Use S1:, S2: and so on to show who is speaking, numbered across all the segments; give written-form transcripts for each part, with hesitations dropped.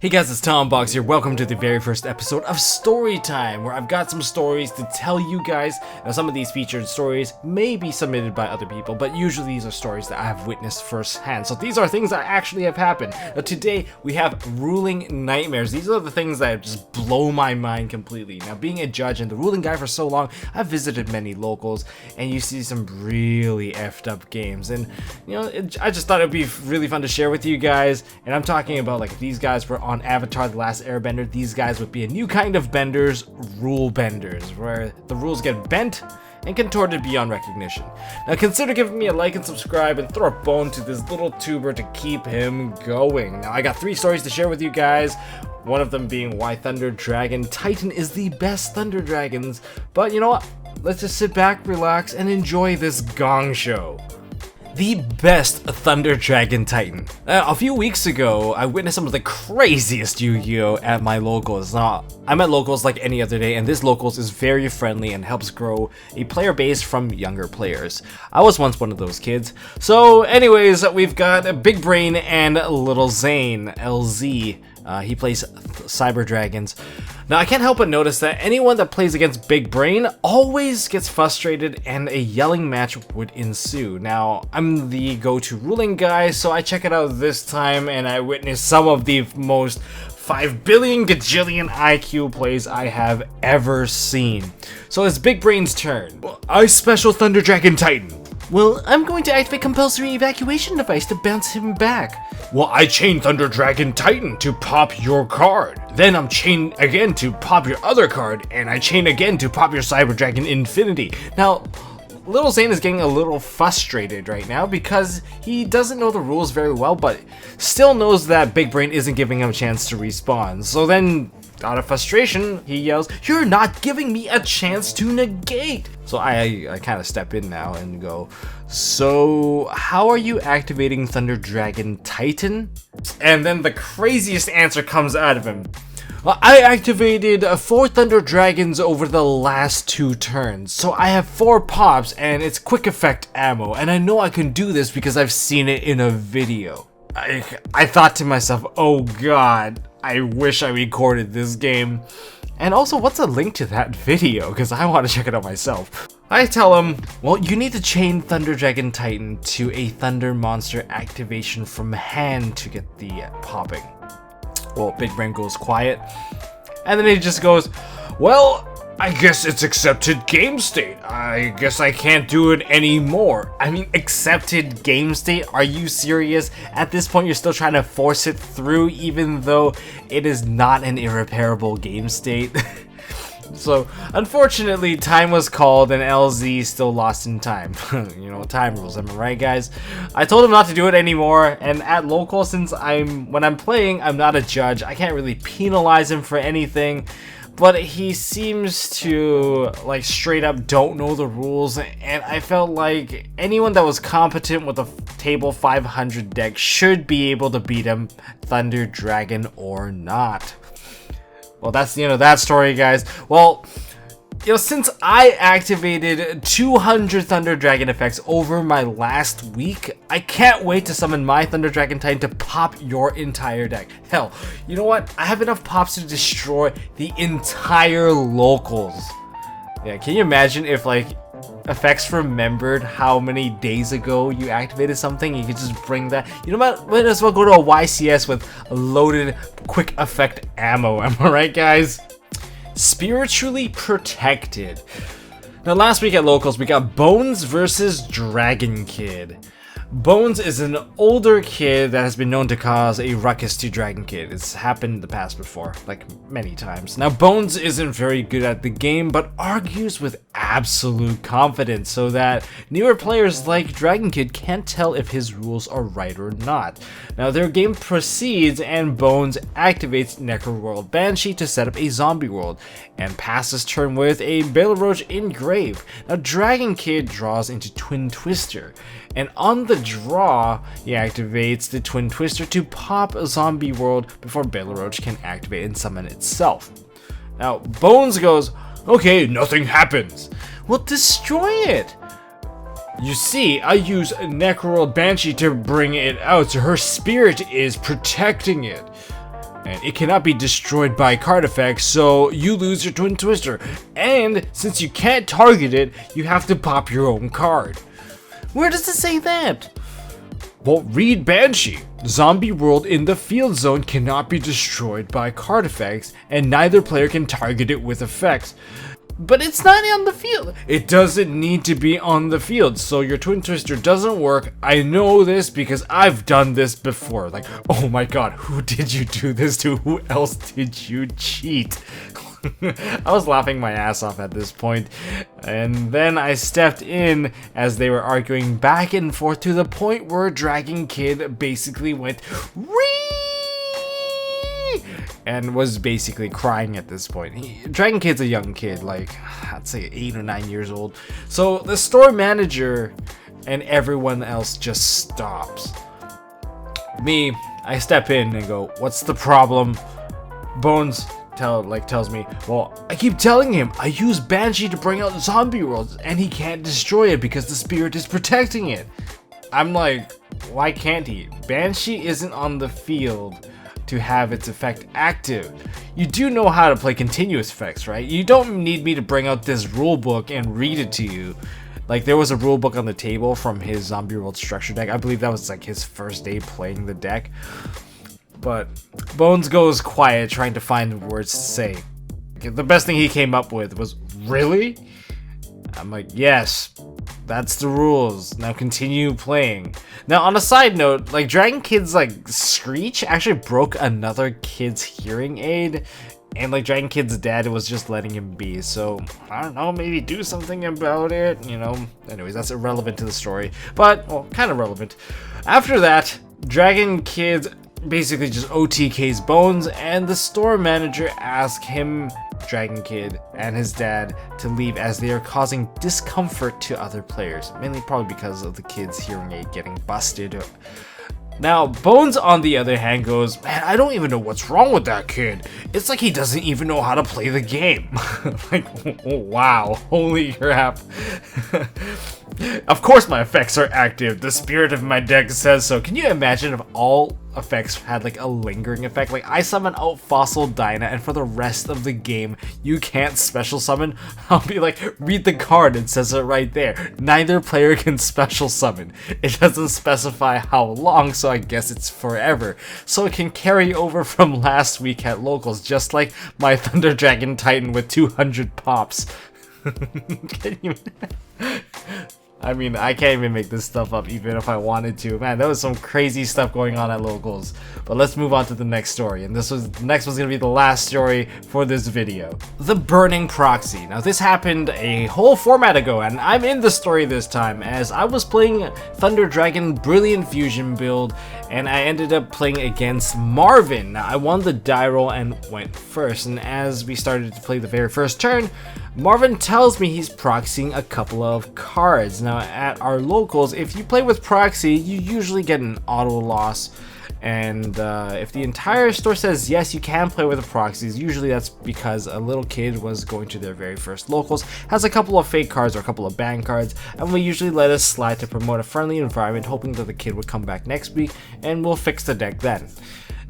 S1: Hey guys, it's Tombox here. Welcome to the very first episode of Storytime, where I've got some stories to tell you guys. Now, some of these featured stories may be submitted by other people, but usually these are stories that I have witnessed firsthand. So these are things that actually have happened. Now, today we have ruling nightmares. These are the things that just blow my mind completely. Now, being a judge and the ruling guy for so long, I've visited many locals, and you see some really effed up games. And you know, I just thought it'd be really fun to share with you guys. And I'm talking about like if these guys were on Avatar: The Last Airbender, these guys would be a new kind of benders, rule benders, where the rules get bent and contorted beyond recognition. Now consider giving me a like and subscribe and throw a bone to this little tuber to keep him going. Now I got 3 stories to share with you guys, one of them being why Thunder Dragon Titan is the best Thunder Dragons, but you know what? Let's just sit back, relax, and enjoy this gong show. The best Thunder Dragon Titan. A few weeks ago, I witnessed some of the craziest Yu-Gi-Oh at my locals. Now, I'm at locals like any other day, and this locals is very friendly and helps grow a player base from younger players. I was once one of those kids. So anyways, we've got Big Brain and Little Zane, LZ. He plays Cyber Dragons. Now I can't help but notice that anyone that plays against Big Brain always gets frustrated and a yelling match would ensue. Now I'm the go-to ruling guy, so I check it out this time and I witness some of the most 5 billion gajillion IQ plays I have ever seen. So it's Big Brain's turn. I special Thunder Dragon Titan. Well, I'm going to activate compulsory evacuation device to bounce him back. Well, I chain Thunder Dragon Titan to pop your card. Then I'm chained again to pop your other card, and I chain again to pop your Cyber Dragon Infinity. Now, Little Zane is getting a little frustrated right now because he doesn't know the rules very well, but still knows that Big Brain isn't giving him a chance to respawn. So then, out of frustration, he yells, "You're not giving me a chance to negate!" So I kind of step in now and go, "So how are you activating Thunder Dragon Titan?" And then the craziest answer comes out of him. Well, I activated 4 Thunder Dragons over the last 2 turns, so I have 4 pops and it's quick effect ammo, and I know I can do this because I've seen it in a video. I thought to myself, oh god, I wish I recorded this game. And also, what's a link to that video? Because I want to check it out myself. I tell him, well, you need to chain Thunder Dragon Titan to a Thunder Monster activation from hand to get the popping. Well, Big Brain goes quiet, and then he just goes, well, I guess it's accepted game state. I guess I can't do it anymore. I mean, accepted game state? Are you serious? At this point, you're still trying to force it through, even though it is not an irreparable game state. So, unfortunately, time was called and LZ still lost in time. You know, time rules, am I right, guys? I told him not to do it anymore, and at local, since when I'm playing, I'm not a judge, I can't really penalize him for anything, but he seems to, like, straight up don't know the rules, and I felt like anyone that was competent with a table 500 deck should be able to beat him, Thunder Dragon or not. Well, that's, you know, that story, guys. Well, you know, since I activated 200 Thunder Dragon effects over my last week, I can't wait to summon my Thunder Dragon Titan to pop your entire deck. Hell, you know what? I have enough pops to destroy the entire locals. Yeah, can you imagine if, like, effects remembered how many days ago you activated something? You could just bring that. You know what? Might as well go to a YCS with loaded quick effect ammo. Am I right, guys? Spiritually protected. Now, last week at locals, we got Bones versus Dragon Kid. Bones is an older kid that has been known to cause a ruckus to Dragon Kid. It's happened in the past before, like many times. Now, Bones isn't very good at the game, but argues with absolute confidence so that newer players like Dragon Kid can't tell if his rules are right or not. Now, their game proceeds and Bones activates Necroworld Banshee to set up a zombie world and passes turn with a Baleroach Engrave. Now, Dragon Kid draws into Twin Twister, and on the draw, he activates the Twin Twister to pop a zombie world before Baleroach can activate and summon itself. Now, Bones goes, okay, nothing happens. Well, destroy it. You see, I use Necroworld Banshee to bring it out, so her spirit is protecting it. and it cannot be destroyed by card effects, so you lose your Twin Twister. And since you can't target it, you have to pop your own card. Where does it say that? Well, read Banshee. Zombie world in the field zone cannot be destroyed by card effects, and neither player can target it with effects. But it's not on the field. It doesn't need to be on the field, so your Twin Twister doesn't work. I know this because I've done this before. Like, oh my god, who did you do this to? Who else did you cheat? I was laughing my ass off at this point, and then I stepped in as they were arguing back and forth to the point where Dragon Kid basically went "Ree!" and was basically crying at this point. Dragon Kid's a young kid, like I'd say 8 or 9 years old. So the store manager and everyone else just stops. Me, I step in and go, "What's the problem?" Bones tells me, "Well, I keep telling him I use Banshee to bring out zombie worlds and he can't destroy it because the spirit is protecting it." I'm like, why can't he? Banshee isn't on the field to have its effect active. You do know how to play continuous effects, right? You don't need me to bring out this rule book and read it to you. Like, there was a rule book on the table from his zombie world structure deck. I believe that was like his first day playing the deck. But Bones goes quiet trying to find words to say. The best thing he came up with was, "Really?" I'm like, "Yes, that's the rules. Now continue playing." Now, on a side note, like, Dragon Kid's like screech actually broke another kid's hearing aid, and like Dragon Kid's dad was just letting him be. So I don't know, maybe do something about it, you know. Anyways, that's irrelevant to the story, but well, kind of relevant. After that, Dragon Kid basically just OTK's Bones, and the store manager asked him, Dragon Kid, and his dad to leave as they are causing discomfort to other players, mainly probably because of the kid's hearing aid getting busted. Now, Bones, on the other hand, goes, "Man, I don't even know what's wrong with that kid. It's like he doesn't even know how to play the game." Like, oh, wow, holy crap. Of course my effects are active. The spirit of my deck says so. Can you imagine if all effects had like a lingering effect? Like, I summon out Fossil Dyna, and for the rest of the game, you can't special summon. I'll be like, read the card, it says it right there. Neither player can special summon. It doesn't specify how long, so I guess it's forever. So it can carry over from last week at locals, just like my Thunder Dragon Titan with 200 pops. Can you... I mean, I can't even make this stuff up even if I wanted to. Man, there was some crazy stuff going on at locals. But let's move on to the next story. And the next one's gonna be the last story for this video. The Burning Proxy. Now, this happened a whole format ago, and I'm in the story this time as I was playing Thunder Dragon Brilliant Fusion build, and I ended up playing against Marvin. Now, I won the die roll and went first, and as we started to play the very first turn, Marvin tells me he's proxying a couple of cards. Now, at our locals, if you play with Proxy, you usually get an auto loss. And if the entire store says yes, you can play with the proxies, usually that's because a little kid was going to their very first locals, has a couple of fake cards or a couple of ban cards, and we usually let it slide to promote a friendly environment, hoping that the kid would come back next week, and we'll fix the deck then.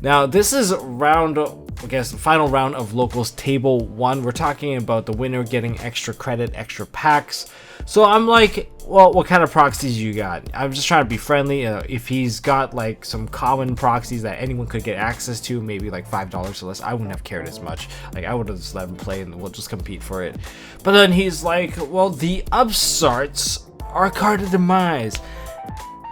S1: Now, this is final round of locals table 1. We're talking about the winner getting extra credit, extra packs. So I'm like, well, what kind of proxies you got? I'm just trying to be friendly. If he's got like some common proxies that anyone could get access to, maybe like $5 or less, I wouldn't have cared as much. Like, I would have just let him play and we'll just compete for it. But then he's like, well, the upstarts are Card of Demise.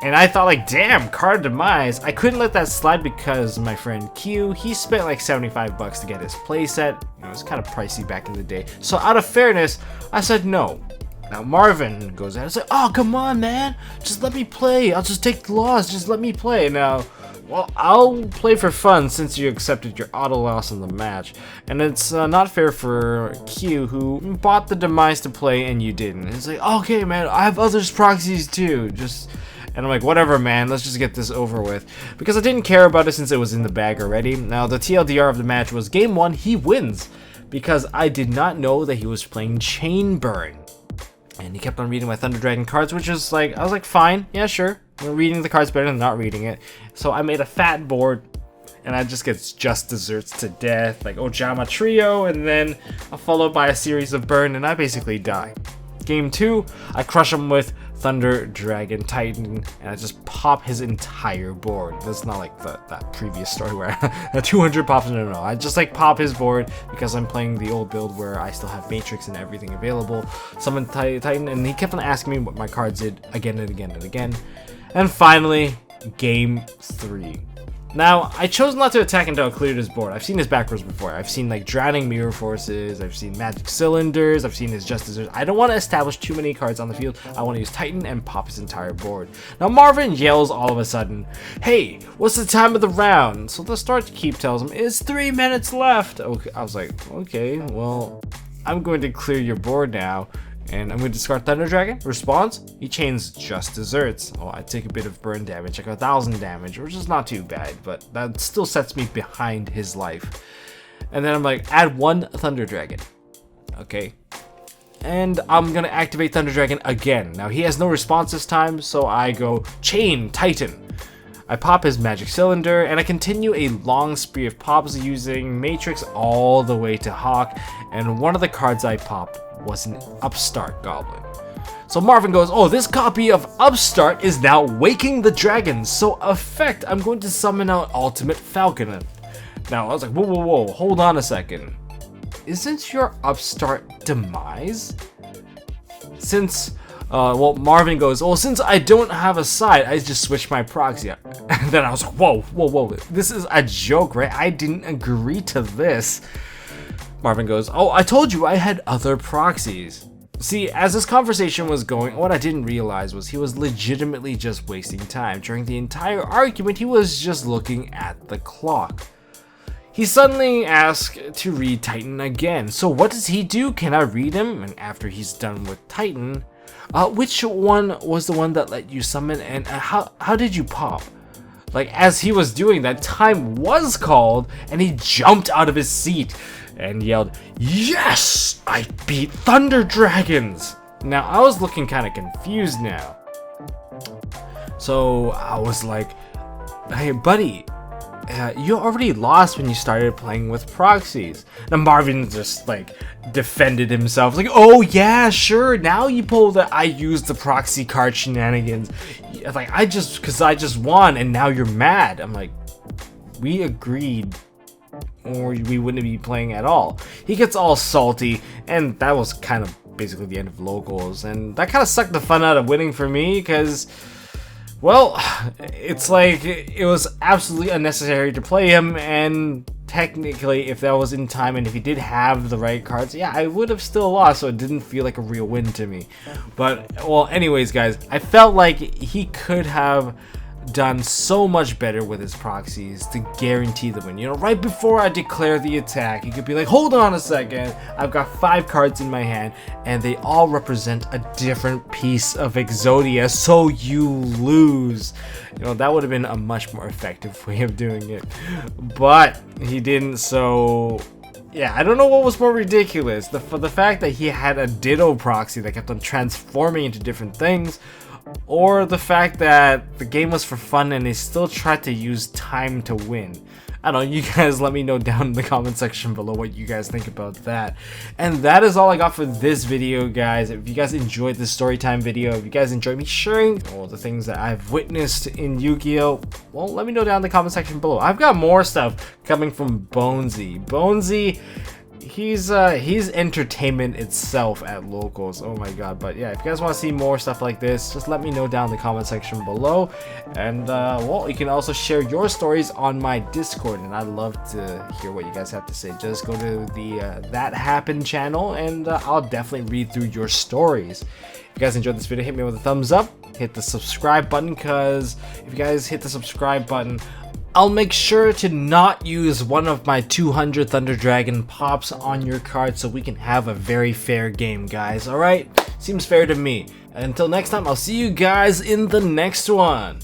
S1: And I thought, like, damn, Card of Demise. I couldn't let that slide because my friend Q, he spent like 75 bucks to get his playset. You know, it was kind of pricey back in the day. So out of fairness, I said no. Now Marvin goes out and says, "Oh, come on, man. Just let me play. I'll just take the loss. Just let me play." Now, well, I'll play for fun since you accepted your auto loss in the match. And it's not fair for Q, who bought the Demise to play and you didn't. It's like, okay, man, I have others proxies too. And I'm like, whatever, man, let's just get this over with. Because I didn't care about it since it was in the bag already. Now, the TLDR of the match was game 1, he wins. Because I did not know that he was playing Chain Burn. And he kept on reading my Thunder Dragon cards, which is like, I was like, fine, yeah, sure. Reading the cards better than not reading it. So I made a fat board. and I just get just desserts to death, like Ojama Trio, and then followed by a series of burn, and I basically die. Game 2, I crush him with Thunder Dragon Titan, and I just pop his entire board. That's not like that previous story where 200 pops. No, I just like pop his board because I'm playing the old build where I still have Matrix and everything available. Summon Titan, and he kept on asking me what my cards did again and again and again. And finally, Game 3. Now, I chose not to attack until I cleared his board. I've seen his back rows before. I've seen like Drowning Mirror Forces, I've seen Magic Cylinders, I've seen his Justices. I don't want to establish too many cards on the field. I want to use Titan and pop his entire board. Now, Marvin yells all of a sudden, "Hey, what's the time of the round?" So the start keep tells him, "It's 3 minutes left." Okay, I was like, okay, well, I'm going to clear your board now. And I'm going to discard Thunder Dragon. Response, he chains just desserts. Oh, I take a bit of burn damage, like 1,000 damage, which is not too bad, but that still sets me behind his life. And then I'm like, add 1 Thunder Dragon. Okay. And I'm going to activate Thunder Dragon again. Now, he has no response this time, so I go Chain Titan. I pop his Magic Cylinder, and I continue a long spree of pops using Matrix all the way to Hawk, and one of the cards I popped was an Upstart Goblin. So Marvin goes, "Oh, this copy of Upstart is now waking the dragons, so effect, I'm going to summon out Ultimate Falcon." Now, I was like, whoa, hold on a second. Isn't your Upstart demise? Since well, Marvin goes, "Oh, since I don't have a side, I just switched my proxy." And then I was like, whoa, this is a joke, right? I didn't agree to this. Marvin goes, "Oh, I told you I had other proxies." See, as this conversation was going, what I didn't realize was he was legitimately just wasting time. During the entire argument, he was just looking at the clock. He suddenly asked to read Titan again. So what does he do? Can I read him? And after he's done with Titan, which one was the one that let you summon, and how did you pop? Like, as he was doing that, time was called, and he jumped out of his seat and yelled, "Yes! I beat Thunder Dragons!" Now, I was looking kind of confused now. So, I was like, "Hey, buddy, you already lost when you started playing with proxies." Now, Marvin just, like, defended himself. Like, "Oh, yeah, sure, now you pull the I used the proxy card shenanigans. Like, because I just won, and now you're mad." I'm like, we agreed, or we wouldn't be playing at all. He gets all salty, and that was kind of basically the end of locals, and that kind of sucked the fun out of winning for me, because, well, it's like it was absolutely unnecessary to play him, and technically, if that was in time and if he did have the right cards, yeah, I would have still lost, so it didn't feel like a real win to me. But, well, anyways, guys, I felt like he could have done so much better with his proxies to guarantee the win. You know, right before I declare the attack, he could be like, "Hold on a second, I've got 5 cards in my hand, and they all represent a different piece of Exodia, so you lose." You know, that would have been a much more effective way of doing it. But he didn't, so yeah, I don't know what was more ridiculous. The fact that he had a Ditto proxy that kept on transforming into different things, or the fact that the game was for fun and they still tried to use time to win. I don't know, you guys let me know down in the comment section below what you guys think about that. And that is all I got for this video, guys. If you guys enjoyed this storytime video, if you guys enjoyed me sharing all the things that I've witnessed in Yu-Gi-Oh, well, let me know down in the comment section below. I've got more stuff coming from Bonesy. Bonesy, he's entertainment itself at locals. Oh my god. But yeah, if you guys want to see more stuff like this, just let me know down in the comment section below. And well, you can also share your stories on my Discord, and I'd love to hear what you guys have to say. Just go to the That Happened channel, and I'll definitely read through your stories. If you guys enjoyed this video, hit me with a thumbs up, hit the subscribe button, because if you guys hit the subscribe button, I'll make sure to not use one of my 200 Thunder Dragon pops on your card, so we can have a very fair game, guys. Alright? Seems fair to me. Until next time, I'll see you guys in the next one.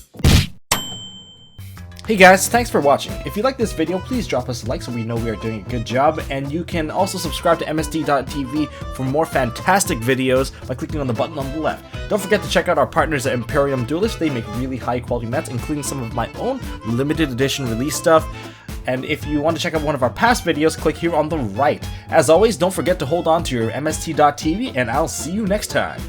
S1: Hey guys, thanks for watching. If you like this video, please drop us a like so we know we are doing a good job, and you can also subscribe to MST.TV for more fantastic videos by clicking on the button on the left. Don't forget to check out our partners at Imperium Duelist. They make really high quality mats, including some of my own limited edition release stuff. And if you want to check out one of our past videos, click here on the right. As always, don't forget to hold on to your MST.TV, and I'll see you next time.